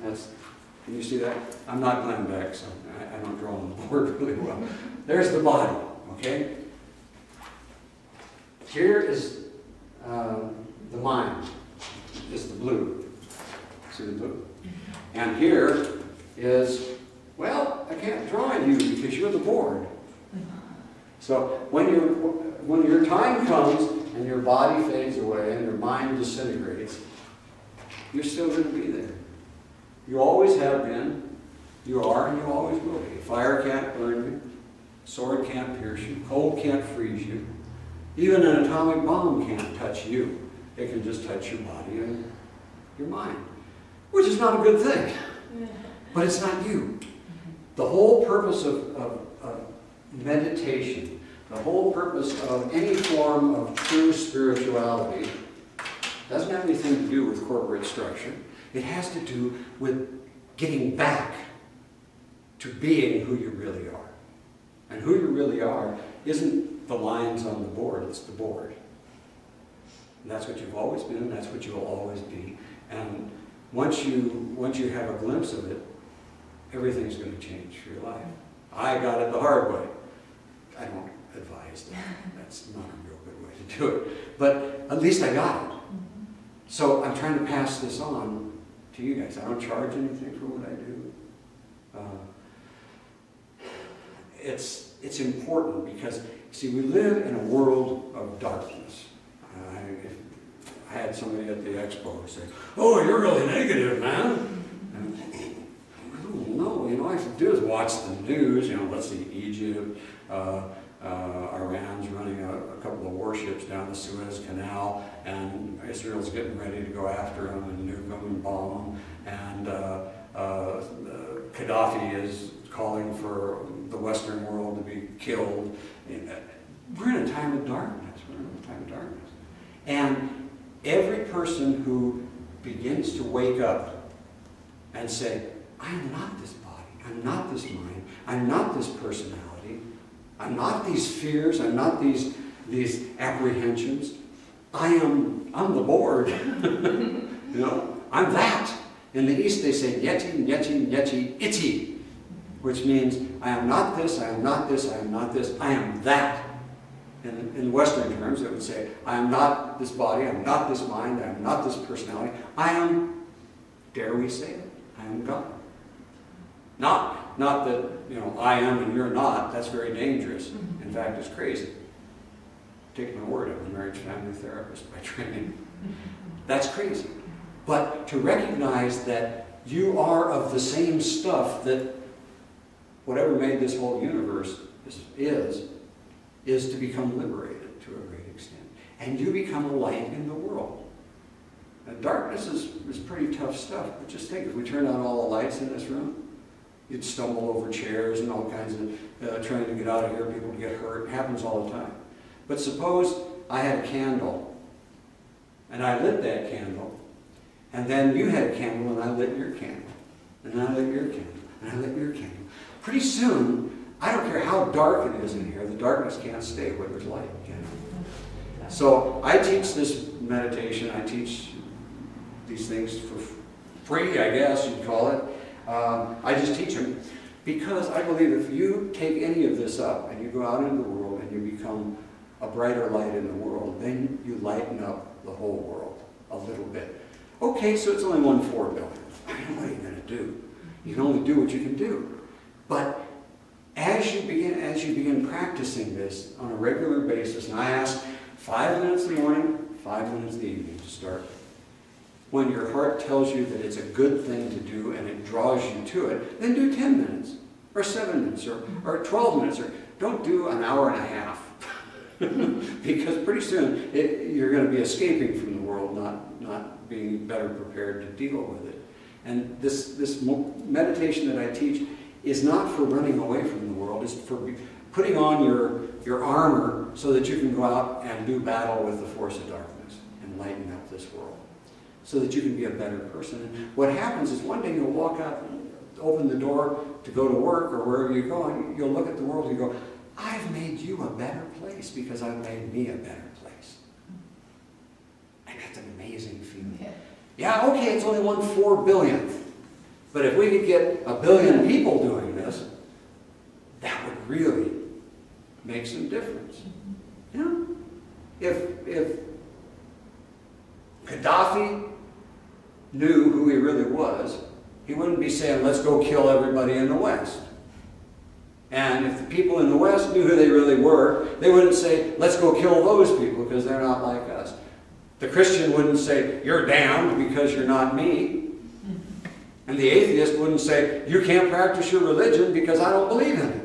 Can you see that? I'm not Glenn Beck, so I don't draw on the board really well. There's the body, okay? Here is the mind, is the blue. See the blue? And here is, well, I can't draw on you because you're the board. So when your time comes and your body fades away and your mind disintegrates, you're still going to be there. You always have been, you are, and you always will be. Fire can't burn you, sword can't pierce you, cold can't freeze you. Even an atomic bomb can't touch you. It can just touch your body and your mind, which is not a good thing. But it's not you. The whole purpose of meditation, the whole purpose of any form of true spirituality doesn't have anything to do with corporate structure. It has to do with getting back to being who you really are. And who you really are isn't the lines on the board, it's the board. And that's what you've always been, that's what you'll always be. And once you have a glimpse of it, everything's going to change for your life. I got it the hard way. I don't advise that. That's not a real good way to do it. But at least I got it. So I'm trying to pass this on to you guys. I don't charge anything for what I do. It's important because, see, we live in a world of darkness. I had somebody at the expo say, "Oh, you're really negative, man." And no, you know, all I have to do is watch the news. You know, let's see, Egypt, Iran's running a couple of warships down the Suez Canal, and Israel's getting ready to go after them and nuke them and bomb them, and Gaddafi is calling for the Western world to be killed. We're in a time of darkness. We're in a time of darkness. And every person who begins to wake up and say, I am not this body, I'm not this mind, I'm not this personality, I'm not these fears, I'm not these these apprehensions. I'm the board. You know, I'm that. In the East they say yeti, yeti, yeti, iti, which means I am not this, I am not this, I am not this, I am that. In Western terms, it would say, I am not this body, I am not this mind, I am not this personality. I am, dare we say it, I am God. Not that, you know, I am and you're not. That's very dangerous. In fact, it's crazy. Take my word, I'm a marriage family therapist by training. That's crazy. But to recognize that you are of the same stuff that whatever made this whole universe is to become liberated to a great extent. And you become a light in the world. And darkness is pretty tough stuff. But just think, if we turned on all the lights in this room, you'd stumble over chairs and all kinds of trying to get out of here, people would get hurt. It happens all the time. But suppose I had a candle, and I lit that candle, and then you had a candle, and I lit your candle, and I lit your candle, and I lit your candle. Pretty soon, I don't care how dark it is in here, the darkness can't stay where there's light. So I teach this meditation, I teach these things for free, I guess you'd call it. I just teach them because I believe if you take any of this up and you go out into the world and you become a brighter light in the world, then you lighten up the whole world a little bit. Okay, so it's only 1/4 billion. I mean, what are you going to do? You can only do what you can do. But as you begin practicing this on a regular basis, and I ask 5 minutes in the morning, 5 minutes in the evening to start. When your heart tells you that it's a good thing to do and it draws you to it, then do 10 minutes, or 7 minutes, or 12 minutes, or don't do an hour and a half. Because pretty soon you're going to be escaping from the world, not being better prepared to deal with it. And this meditation that I teach is not for running away from the world, it's for putting on your armor so that you can go out and do battle with the force of darkness and lighten up this world, so that you can be a better person. And what happens is one day you'll walk out, open the door to go to work or wherever you go, and you'll look at the world and you go, I've made you a better place because I've made me a better place. And that's an amazing feeling. Yeah, okay, it's only 1/4 billionth. But if we could get 1 billion people doing this, that would really make some difference. You know? If Gaddafi knew who he really was, he wouldn't be saying, let's go kill everybody in the West. And if the people in the West knew who they really were, they wouldn't say, let's go kill those people because they're not like us. The Christian wouldn't say, you're damned because you're not me. And the atheist wouldn't say, you can't practice your religion because I don't believe in it.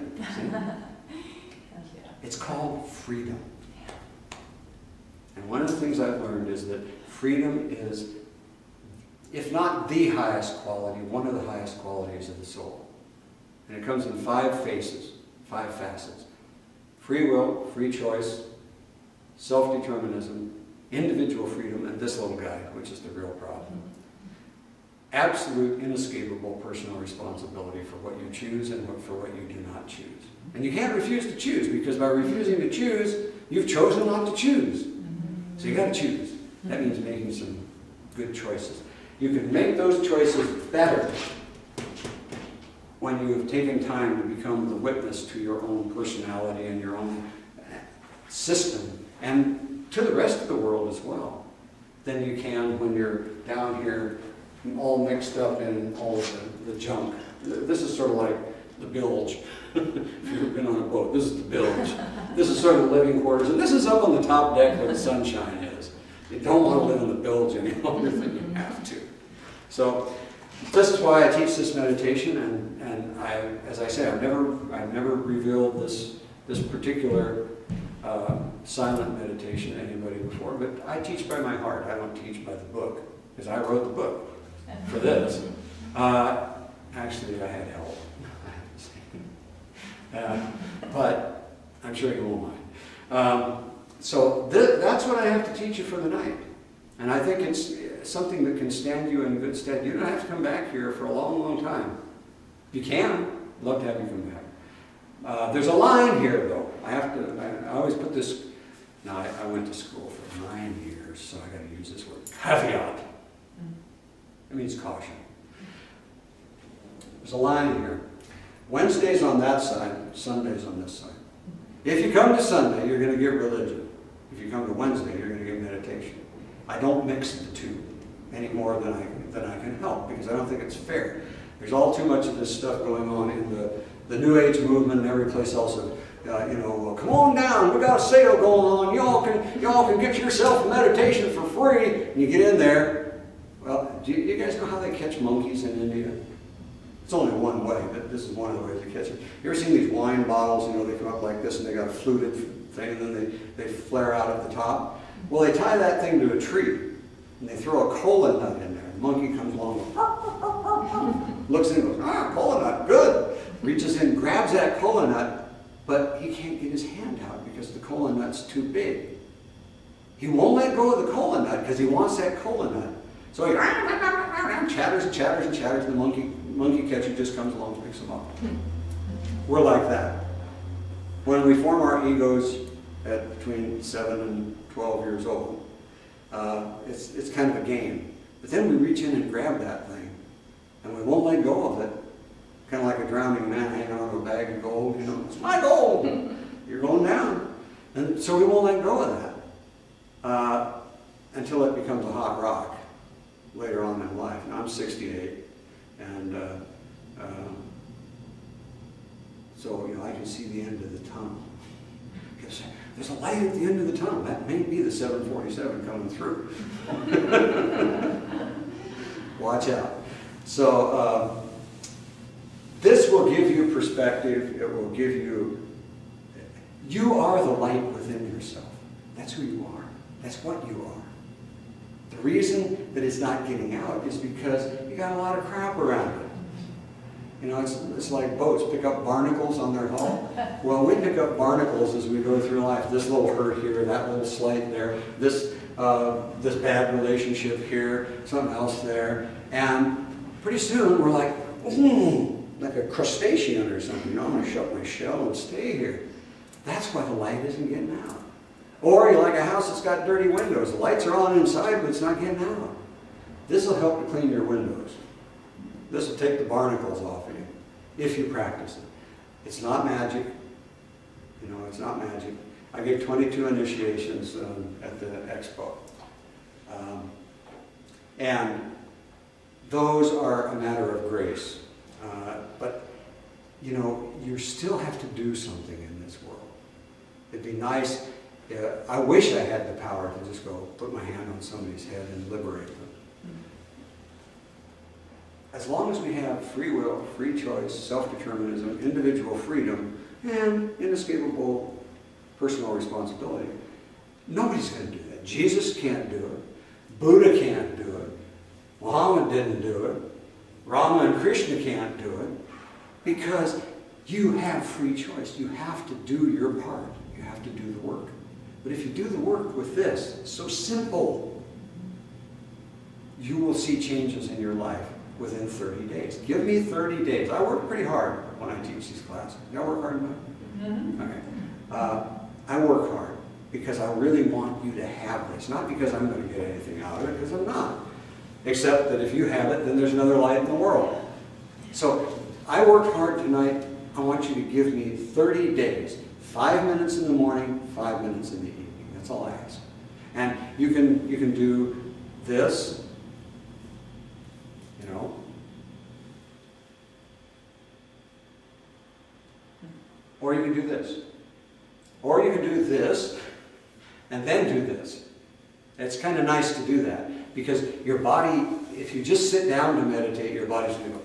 It's called freedom. And one of the things I've learned is that freedom is, if not the highest quality, one of the highest qualities of the soul. And it comes in 5 phases, 5 facets. Free will, free choice, self-determinism, individual freedom, and this little guy, which is the real problem. Absolute, inescapable personal responsibility for what you choose and for what you do not choose. And you can't refuse to choose, because by refusing to choose, you've chosen not to choose. So you've got to choose. That means making some good choices. You can make those choices better when you have taken time to become the witness to your own personality and your own system, and to the rest of the world as well, than you can when you're down here all mixed up in all of the junk. This is sort of like the bilge. If you've ever been on a boat, this is the bilge. This is sort of the living quarters, and this is up on the top deck where the sunshine is. You don't want to live in the bilge any longer than you have to. So this is why I teach this meditation, and as I say, I've never revealed this particular silent meditation to anybody before, but I teach by my heart. I don't teach by the book, because I wrote the book for this. Actually, I had help, but I'm sure you won't mind. So that's what I have to teach you for the night. And I think it's something that can stand you in good stead. You don't have to come back here for a long, long time. You can. I'd love to have you come back. There's a line here, though. I always put this Now, I went to school for 9 years, so I got to use this word, caveat. It means caution. There's a line here. Wednesday's on that side, Sunday's on this side. If you come to Sunday, you're going to get religion. If you come to Wednesday, you're going to get meditation. I don't mix the two any more than I can help, because I don't think it's fair. There's all too much of this stuff going on in the New Age movement and every place else of, come on down, we got a sale going on, y'all can get yourself meditation for free, and you get in there. Well, do you guys know how they catch monkeys in India? It's only one way, but this is one of the ways they catch them. You ever seen these wine bottles, they come up like this and they got a fluted thing, and then they flare out at the top? Well, they tie that thing to a tree, and they throw a cola nut in there. The monkey comes along, looks in and goes, cola nut, good. Reaches in, grabs that cola nut, but he can't get his hand out because the cola nut's too big. He won't let go of the cola nut because he wants that cola nut. So he chatters and chatters and chatters, and the monkey catcher just comes along and picks him up. We're like that. When we form our egos at between 7 and 12 years old, it's kind of a game. But then we reach in and grab that thing, and we won't let go of it. Kind of like a drowning man hanging on to a bag of gold. It's my gold. You're going down. And so we won't let go of that until it becomes a hot rock later on in life. Now, I'm 68, and so I can see the end of the tunnel. There's a light at the end of the tunnel. That may be the 747 coming through. Watch out. So this will give you perspective. It will give you are the light within yourself. That's who you are. That's what you are. The reason that it's not getting out is because you got a lot of crap around it. It's like boats pick up barnacles on their hull. Well, we pick up barnacles as we go through life. This little hurt here, that little slight there, this bad relationship here, something else there. And pretty soon we're like a crustacean or something. I'm going to shut my shell and stay here. That's why the light isn't getting out. Or you're like a house that's got dirty windows. The lights are on inside, but it's not getting out. This will help to clean your windows. This will take the barnacles off of you, if you practice it. It's not magic. It's not magic. I gave 22 initiations at the expo. And those are a matter of grace. But, you still have to do something in this world. It'd be nice. I wish I had the power to just go put my hand on somebody's head and liberate them. As long as we have free will, free choice, self-determinism, individual freedom, and inescapable personal responsibility, nobody's going to do that. Jesus can't do it. Buddha can't do it. Muhammad didn't do it. Rama and Krishna can't do it. Because you have free choice. You have to do your part. You have to do the work. But if you do the work with this, it's so simple, you will see changes in your life within 30 days. Give me 30 days. I work pretty hard when I teach these classes. Y'all work hard enough? Mm-hmm. Okay. I work hard because I really want you to have this. Not because I'm going to get anything out of it, because I'm not. Except that if you have it, then there's another light in the world. So I worked hard tonight. I want you to give me 30 days. 5 minutes in the morning, 5 minutes in the evening. That's all I ask. And you can do this. Or you can do this. Or you can do this, and then do this. It's kind of nice to do that, because your body, if you just sit down to meditate, your body's going to go,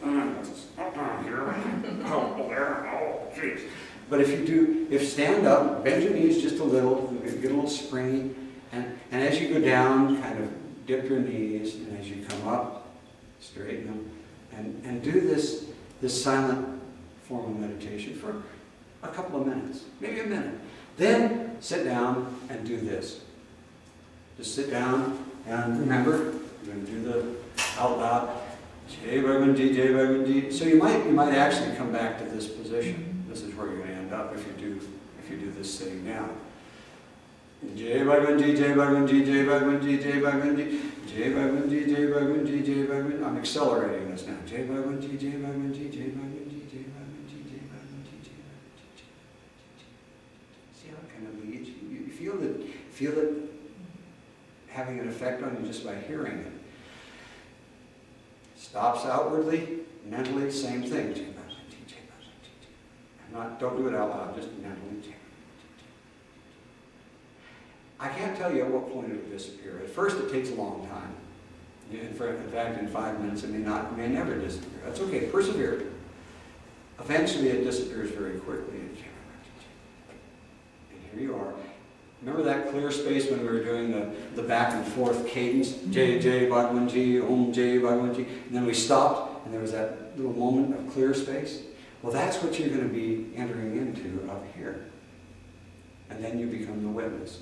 But if stand up, bend your knees just a little, get a little springy, and as you go down, kind of dip your knees, and as you come up, straighten them, and do this silent form of meditation for a couple of minutes, maybe a minute. Then sit down and do this. Just sit down and remember, you're going to do the out loud, Jai Bhagavan Ji, Jai Bhagavan Ji. So you might actually come back to this position. This is where you're going to end up if you do this sitting down. Jai Bhagwan Ji, Jai Bhagwan Ji, Jai Bhagwan Ji, Jai Bhagwan Ji, Jai Bhagwan Ji, Jai Bhagwan Ji, Jai Bhagwan Ji. I'm accelerating this now. Jai Bhagwan Ji, Jai Bhagwan Ji, Jai Bhagwan Ji, Jai Bhagwan Ji, Jai Bhagwan Ji, Jai Bhagwan Ji. See how it kind of leads you? You feel it having an effect on you just by hearing it. Stops outwardly, mentally, same thing. Jai Bhagwan Ji, Jai Bhagwan Ji, Jai. Don't do it out loud, just mentally. I can't tell you at what point it will disappear. At first it takes a long time. In fact, in 5 minutes it may never disappear. That's okay, persevere. Eventually it disappears very quickly. And here you are. Remember that clear space when we were doing the back and forth cadence? Jai Jai Bhagwan Ji, Om Jai Bhagwan Ji. And then we stopped and there was that little moment of clear space. Well, that's what you're going to be entering into up here. And then you become the witness.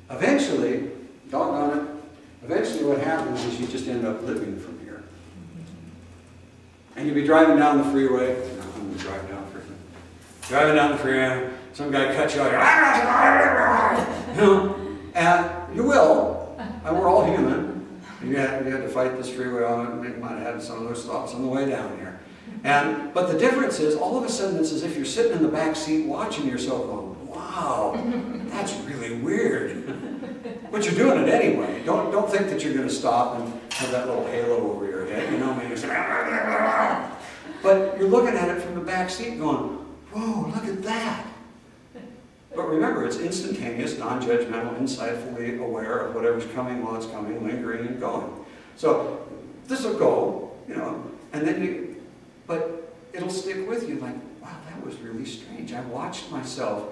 Eventually, doggone it, eventually what happens is you just end up living from here. And you'll be driving down the freeway. No, I'm going to drive down the freeway. Driving down the freeway, some guy cuts you out. You know, and you will. And we're all human. And you had to fight this freeway on it. You might have had some of those stops on the way down here. But the difference is, all of a sudden, it's as if you're sitting in the back seat watching yourself going, wow, that's really weird. But you're doing it anyway. Don't think that you're going to stop and have that little halo over your head. You know, maybe you say, but you're looking at it from the back seat going, whoa, look at that. But remember, it's instantaneous, non-judgmental, insightfully aware of whatever's coming while it's coming, lingering and going. So this will go, you know, and then but it'll stick with you like, wow, that was really strange. I watched myself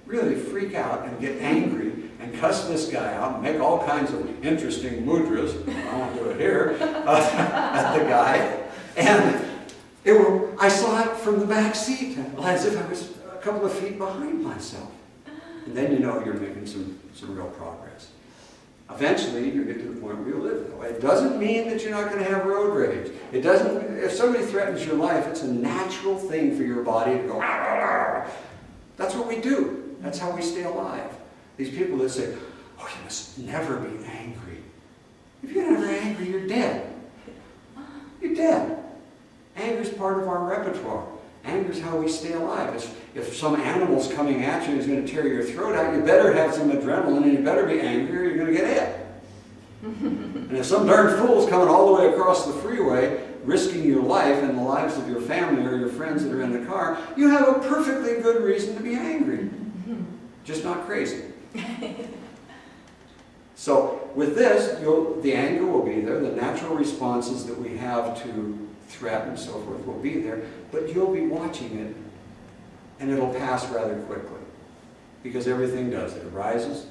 really freak out and get angry and cuss this guy out and make all kinds of interesting mudras, I won't do it here, at the guy. And I saw it from the back seat, as if I was a couple of feet behind myself. And then you know you're making some real progress. Eventually, you get to the point where you live that way. It doesn't mean that you're not going to have road rage. It doesn't, if somebody threatens your life, it's a natural thing for your body to go, ah. That's what we do. That's how we stay alive. These people that say, oh, you must never be angry. If you're never angry, you're dead. You're dead. Anger is part of our repertoire. Anger is how we stay alive. If some animal's coming at you and is going to tear your throat out, you better have some adrenaline and you better be angry or you're going to get hit. And if some darn fool's coming all the way across the freeway, risking your life and the lives of your family or your friends that are in the car, you have a perfectly good reason to be angry. Just not crazy. So with this, the anger will be there. The natural responses that we have to threat and so forth will be there. But you'll be watching it, and it'll pass rather quickly. Because everything does. It arises,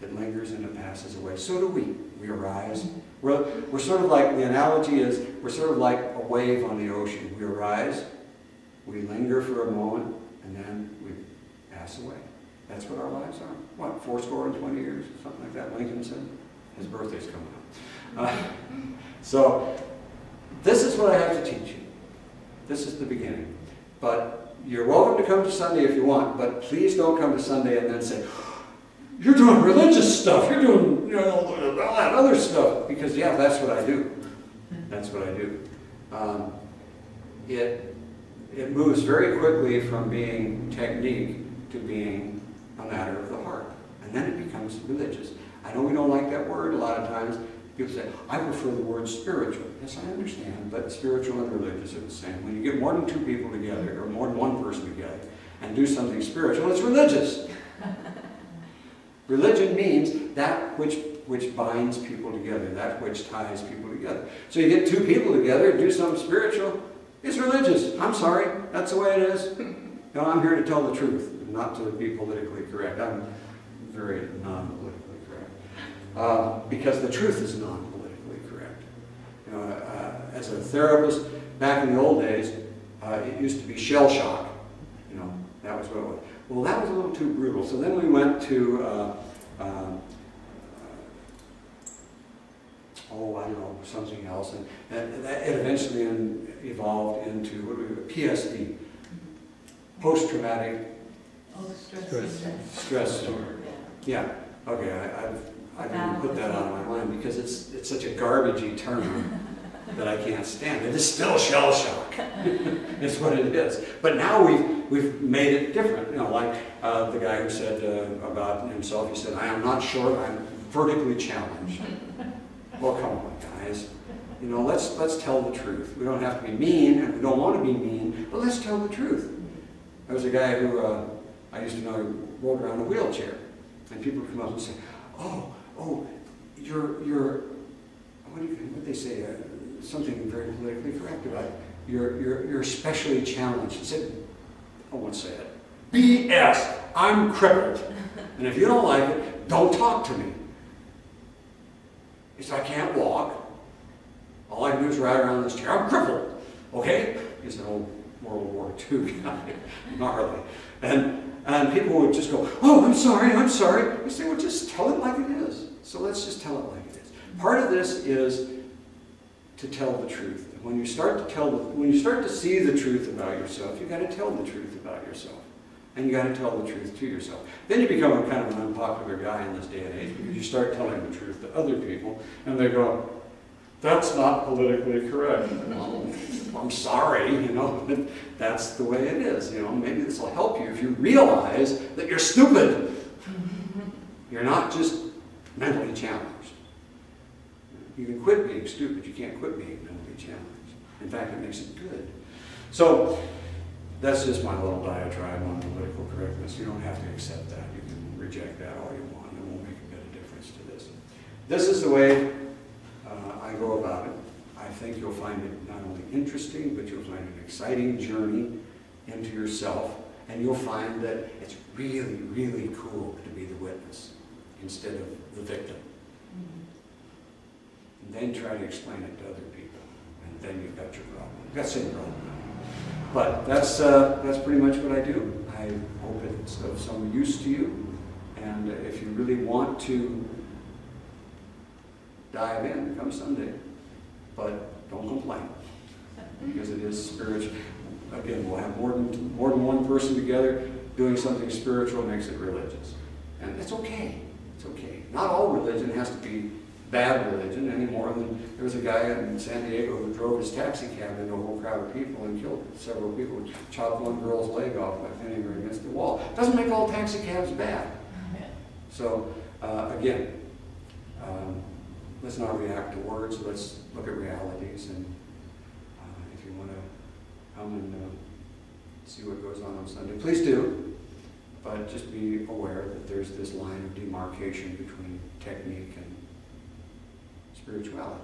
it lingers, and it passes away. So do we. We arise. We're sort of like, the analogy is, we're sort of like a wave on the ocean. We arise, we linger for a moment, and then we pass away. That's what our lives are. What, 20 years? Something like that, Lincoln said. His birthday's coming up. So, this is what I have to teach you. This is the beginning. But you're welcome to come to Sunday if you want, but please don't come to Sunday and then say, you're doing religious stuff, you're doing, you know, all that other stuff. Because, yeah, that's what I do. That's what I do. It moves very quickly from being technique to being a matter of the heart. And then it becomes religious. I know we don't like that word a lot of times. People say, I prefer the word spiritual. Yes, I understand, but spiritual and religious are the same. When you get more than two people together, or more than one person together, and do something spiritual, it's religious. Religion means that which binds people together, that which ties people together. So you get two people together and do something spiritual, it's religious. I'm sorry, that's the way it is. No, I'm here to tell the truth, not to be politically correct. I'm very non-politically correct. Because the truth is non-politically correct. You know, as a therapist, back in the old days, it used to be shell shock. You know, that was what it was. Well, that was a little too brutal. So then we went to, I don't know, something else. And it eventually evolved into, what do we do? PSD. Post-traumatic Oh, stress. stress disorder. Yeah. Okay, I didn't put that out of my mind because it's such a garbagey term that I can't stand. It is still shell shock. It's what it is. But now we've made it different. You know, like the guy who said about himself, he said, "I am not short, I'm vertically challenged." Well, come on, guys. You know, let's tell the truth. We don't have to be mean, and we don't want to be mean, but let's tell the truth. There was a guy who I used to know who rode around in a wheelchair, and people would come up and say, "Oh, you're what they say? Something very politically correct about it. You're especially challenged." He said, I won't say it. BS. I'm crippled, and if you don't like it, don't talk to me. He said, "I can't walk. All I can do is ride around in this chair. I'm crippled." Okay? He's an old World War II guy, gnarly. And people would just go, "Oh, I'm sorry, I'm sorry." I say, "Well, just tell it like it is." So let's just tell it like it is. Part of this is to tell the truth. When you start to see the truth about yourself, you got to tell the truth about yourself. And you got to tell the truth to yourself. Then you become a kind of an unpopular guy in this day and age because you start telling the truth to other people, and they go, "That's not politically correct." Well, I'm sorry, you know, but that's the way it is. You know, maybe this will help you if you realize that you're stupid. You're not just mentally challenged. You can quit being stupid. You can't quit being mentally challenged. In fact, it makes it good. So that's just my little diatribe on political correctness. You don't have to accept that. You can reject that all you want. It won't make a bit of difference to this. This is the way I go about it. I think you'll find it not only interesting, but you'll find an exciting journey into yourself, and you'll find that it's really, really cool to be the witness instead of the victim. And then try to explain it to other people, and then you've got your problem. You've got the same problem. But that's pretty much what I do. I hope it's of some use to you, and if you really want to dive in, come Sunday. But don't complain, because it is spiritual. Again, we'll have more than one person together doing something spiritual makes it religious. And it's okay. It's okay. Not all religion has to be bad religion any more than there was a guy in San Diego who drove his taxi cab into a whole crowd of people and killed several people, chopped one girl's leg off by pinning her against the wall. Doesn't make all taxi cabs bad. So, again, let's not react to words. Let's look at realities. And if you want to come and see what goes on Sunday, please do. But just be aware that there's this line of demarcation between technique and spirituality.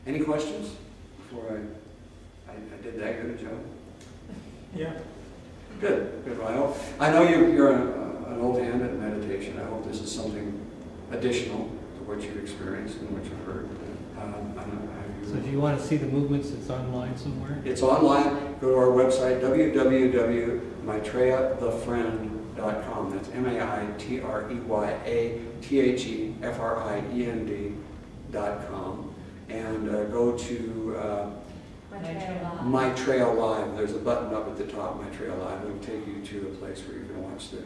Any questions before I did that good a job? Yeah. Good. Good. Well, I know you're an old hand at meditation. I hope this is something additional to what you've experienced and what you've heard. So if you want to see the movements, it's online somewhere? It's online. Go to our website, www.maitreyathefriend.com. That's MAITREYATHEFRIEND.com. And go to Maitreya Live. There's a button up at the top, Maitreya Live. It'll take you to a place where you can watch the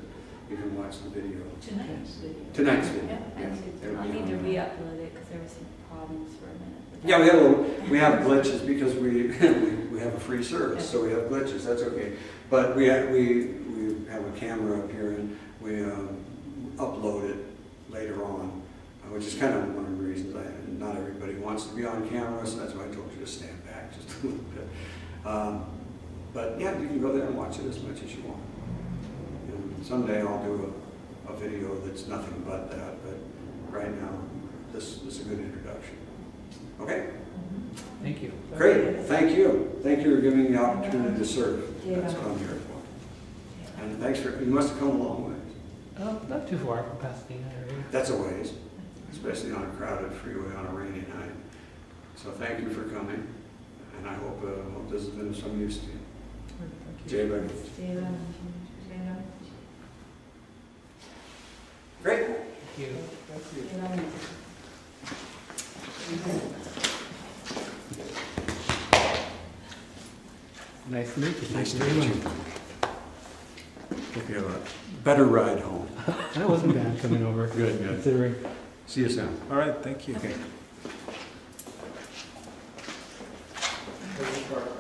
video. Tonight's video. Tonight's video. Yeah, Yeah. I'll need to re-upload it because there were some problems for a minute. Yeah, we have glitches because we have a free service, so we have glitches. That's okay. But we have a camera up here, and we upload it later on, which is kind of one of the reasons not everybody wants to be on camera, so that's why I told you to stand back just a little bit. But yeah, you can go there and watch it as much as you want. And someday I'll do a video that's nothing but that, but right now this is a good introduction. Okay? Thank you. Great. Thank you. Thank you for giving me the opportunity to serve. That's what I'm here for. And thanks for, you must have come a long way. Not too far from Pasadena area. That's a ways, especially on a crowded freeway on a rainy night. So thank you for coming, and I hope this has been of some use to you. Jay, bye. Great. Thank you. Nice to meet you. Nice to Thank you meet very you. much. you have a better ride home. That wasn't bad coming over. Good, good. Considering. See you soon. All right, thank you. Okay. Here's the card.